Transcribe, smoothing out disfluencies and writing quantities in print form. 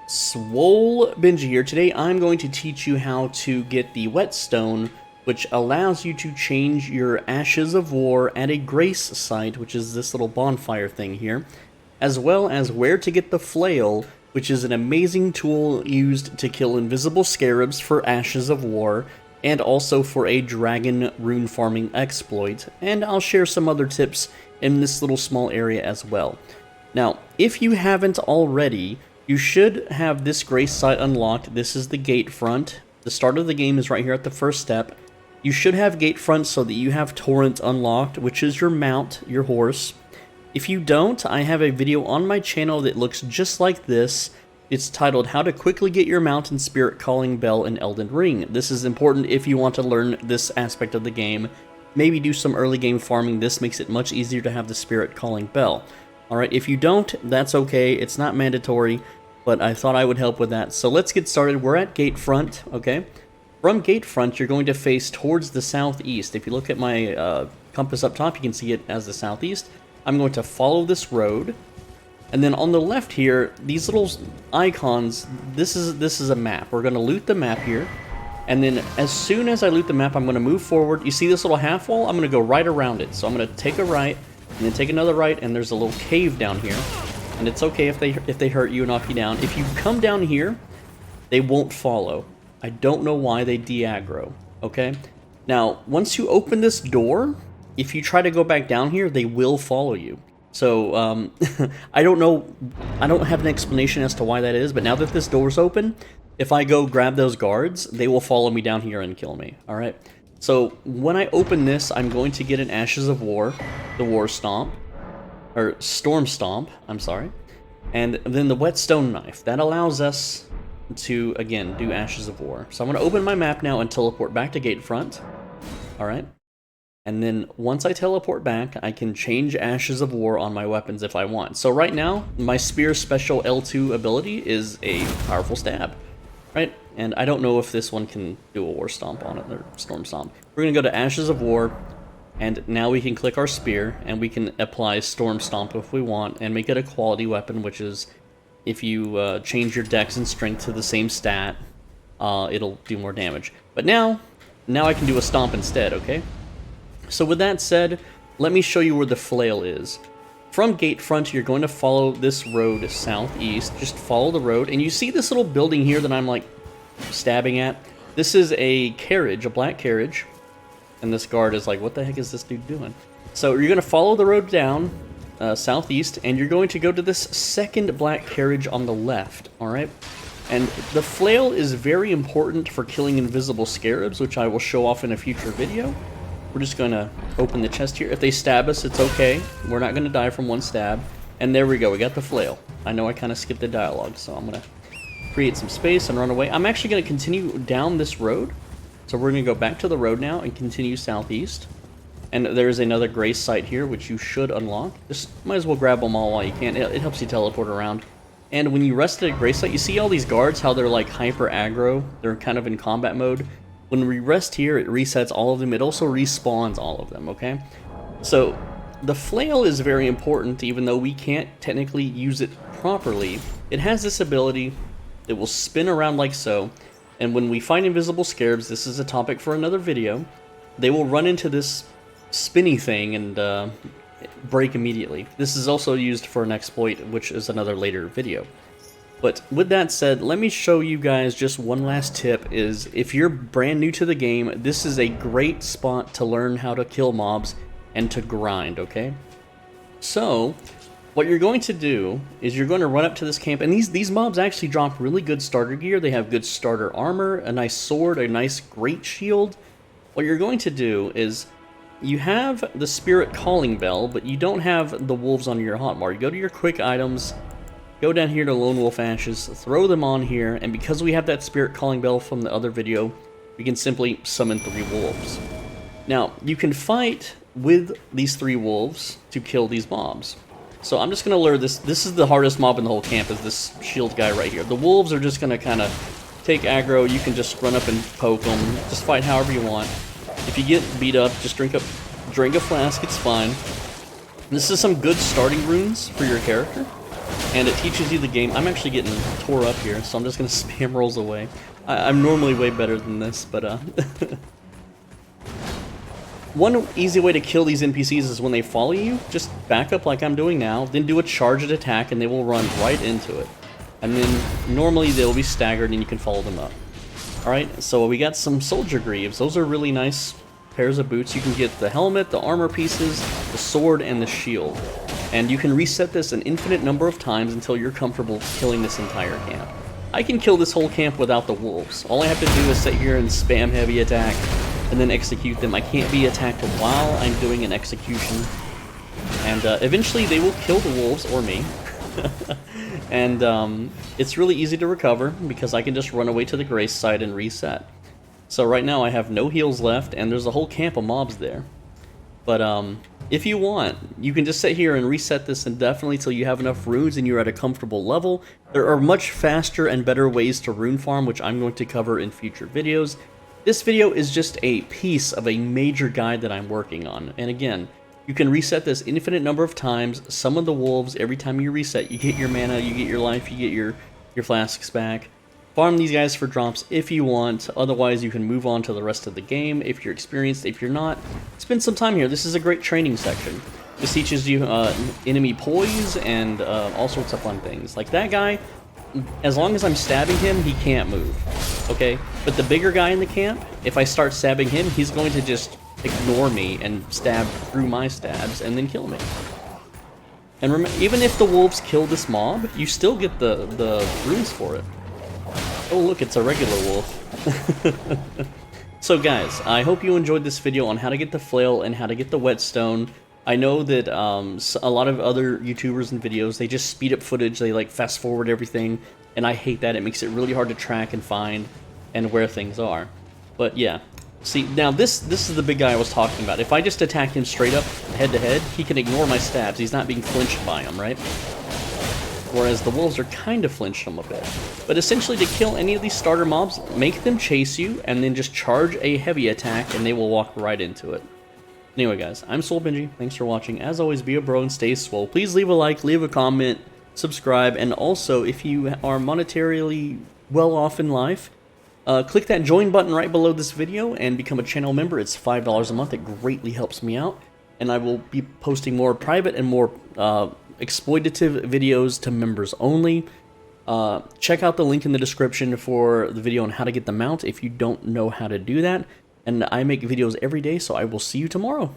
Swole Benji here. Today I'm going to teach you how to get the Whetstone, which allows you to change your Ashes of War at a grace site, which is this little bonfire thing here, as well as where to get the Flail, which is an amazing tool used to kill invisible scarabs for Ashes of War, and also for a dragon rune farming exploit, and I'll share some other tips in this little small area as well. Now, if you haven't already, you should have this grace site unlocked. This is the gate front. The start of the game is right here at the first step. You should have gate front so that you have torrent unlocked, which is your mount, your horse. If you don't, I have a video on my channel that looks just like this. It's titled How to Quickly Get Your Mount and Spirit Calling Bell in Elden Ring. This is important if you want to learn this aspect of the game. Maybe do some early game farming. This makes it much easier to have the Spirit Calling Bell. Alright, if you don't, that's okay. It's not mandatory, but I thought I would help with that. So let's get started. We're at gate front, okay? From gate front, you're going to face towards the southeast. If you look at my compass up top, you can see it as the southeast. I'm going to follow this road. And then on the left here, these little icons, this is a map. We're going to loot the map here. And then as soon as I loot the map, I'm going to move forward. You see this little half wall? I'm going to go right around it. So I'm going to take a right, and then take another right, and there's a little cave down here. And it's okay if they hurt you and knock you down. If you come down here, they won't follow. I don't know why they de-aggro, okay? Now, once you open this door, if you try to go back down here, they will follow you. So, I don't know, I don't have an explanation as to why that is, but now that this door's open, if I go grab those guards, they will follow me down here and kill me, alright? So, when I open this, I'm going to get an Ashes of War, the War Stomp, or Storm Stomp, I'm sorry, and then the Whetstone Knife. That allows us to, again, do Ashes of War. So I'm going to open my map now and teleport back to gate front, alright? And then once I teleport back, I can change Ashes of War on my weapons if I want. So right now, my Spear Special L2 ability is a powerful stab, right? And I don't know if this one can do a War Stomp on it, or Storm Stomp. We're going to go to Ashes of War, and now we can click our Spear, and we can apply Storm Stomp if we want, and make it a quality weapon, which is, if you change your Dex and Strength to the same stat, it'll do more damage. But now I can do a Stomp instead, okay? So with that said, let me show you where the Flail is. From gate front, you're going to follow this road southeast. Just follow the road, and you see this little building here that I'm like stabbing at? This is a carriage, a black carriage, and this guard is like, what the heck is this dude doing? So you're going to follow the road down southeast, and you're going to go to this second black carriage on the left, alright? And the Flail is very important for killing invisible scarabs, which I will show off in a future video. We're just going to open the chest here. If they stab us, it's okay. We're not going to die from one stab. And there we go, we got the Flail. I know I kind of skipped the dialogue, so I'm going to create some space and run away. I'm actually going to continue down this road. So we're going to go back to the road now and continue southeast. And there's another grace site here, which you should unlock. Just might as well grab them all while you can. It helps you teleport around. And when you rest at a grace site, you see all these guards, how they're like hyper aggro. They're kind of in combat mode. When we rest here, it resets all of them. It also respawns all of them, okay? So the Flail is very important, even though we can't technically use it properly. It has this ability that will spin around like so. And when we find invisible scarabs, this is a topic for another video, they will run into this spinny thing and break immediately. This is also used for an exploit, which is another later video. But with that said, let me show you guys just one last tip is if you're brand new to the game, this is a great spot to learn how to kill mobs and to grind, okay? So, what you're going to do is you're going to run up to this camp, and these mobs actually drop really good starter gear. They have good starter armor, a nice sword, a nice great shield. What you're going to do is you have the Spirit Calling Bell, but you don't have the wolves on your hotbar. You go to your quick items, go down here to Lone Wolf Ashes, throw them on here, and because we have that Spirit Calling Bell from the other video, we can simply summon 3 wolves. Now, you can fight with these 3 wolves to kill these mobs. So I'm just going to lure this. This is the hardest mob in the whole camp, is this shield guy right here. The wolves are just going to kind of take aggro. You can just run up and poke them. Just fight however you want. If you get beat up, just drink a flask, it's fine. This is some good starting runes for your character. and it teaches you the game. I'm actually getting tore up here, so I'm just going to spam rolls away. I'm normally way better than this, but one easy way to kill these NPCs is when they follow you, just back up like I'm doing now, then do a charged attack and they will run right into it. And then normally they'll be staggered and you can follow them up. Alright, so we got some soldier greaves. Those are really nice pairs of boots. You can get the helmet, the armor pieces, the sword, and the shield. And you can reset this an infinite number of times until you're comfortable killing this entire camp. I can kill this whole camp without the wolves. All I have to do is sit here and spam heavy attack and then execute them. I can't be attacked while I'm doing an execution. And eventually they will kill the wolves, or me. And it's really easy to recover because I can just run away to the grace side and reset. So right now I have no heals left and there's a whole camp of mobs there. But if you want, you can just sit here and reset this indefinitely till you have enough runes and you're at a comfortable level. There are much faster and better ways to rune farm, which I'm going to cover in future videos. This video is just a piece of a major guide that I'm working on. And again, you can reset this infinite number of times, summon the wolves every time you reset. You get your mana, you get your life, you get your flasks back. Farm these guys for drops if you want, otherwise you can move on to the rest of the game if you're experienced. If you're not, spend some time here. This is a great training section. This teaches you enemy poise and all sorts of fun things. Like that guy, as long as I'm stabbing him, he can't move, okay? But the bigger guy in the camp, if I start stabbing him, he's going to just ignore me and stab through my stabs and then kill me. And remember, even if the wolves kill this mob, you still get the runes for it. Oh look, it's a regular wolf. So guys, I hope you enjoyed this video on how to get the flail and how to get the whetstone. I know that a lot of other YouTubers and videos, they just speed up footage, they like fast forward everything, and I hate that. It makes it really hard to track and find and where things are. But yeah, see, now this is the big guy I was talking about. If I just attack him straight up, head to head, he can ignore my stabs. He's not being flinched by them, right? Whereas the wolves are kind of flinched them a bit. But essentially, to kill any of these starter mobs, make them chase you, and then just charge a heavy attack, and they will walk right into it. Anyway, guys, I'm Soul Benji. Thanks for watching. As always, be a bro and stay swole. Please leave a like, leave a comment, subscribe, and also, if you are monetarily well off in life, click that join button right below this video and become a channel member. It's $5 a month. It greatly helps me out, and I will be posting more private and more exploitative videos to members only. Check out the link in the description for the video on how to get the mount if you don't know how to do that. And I make videos every day, so I will see you tomorrow.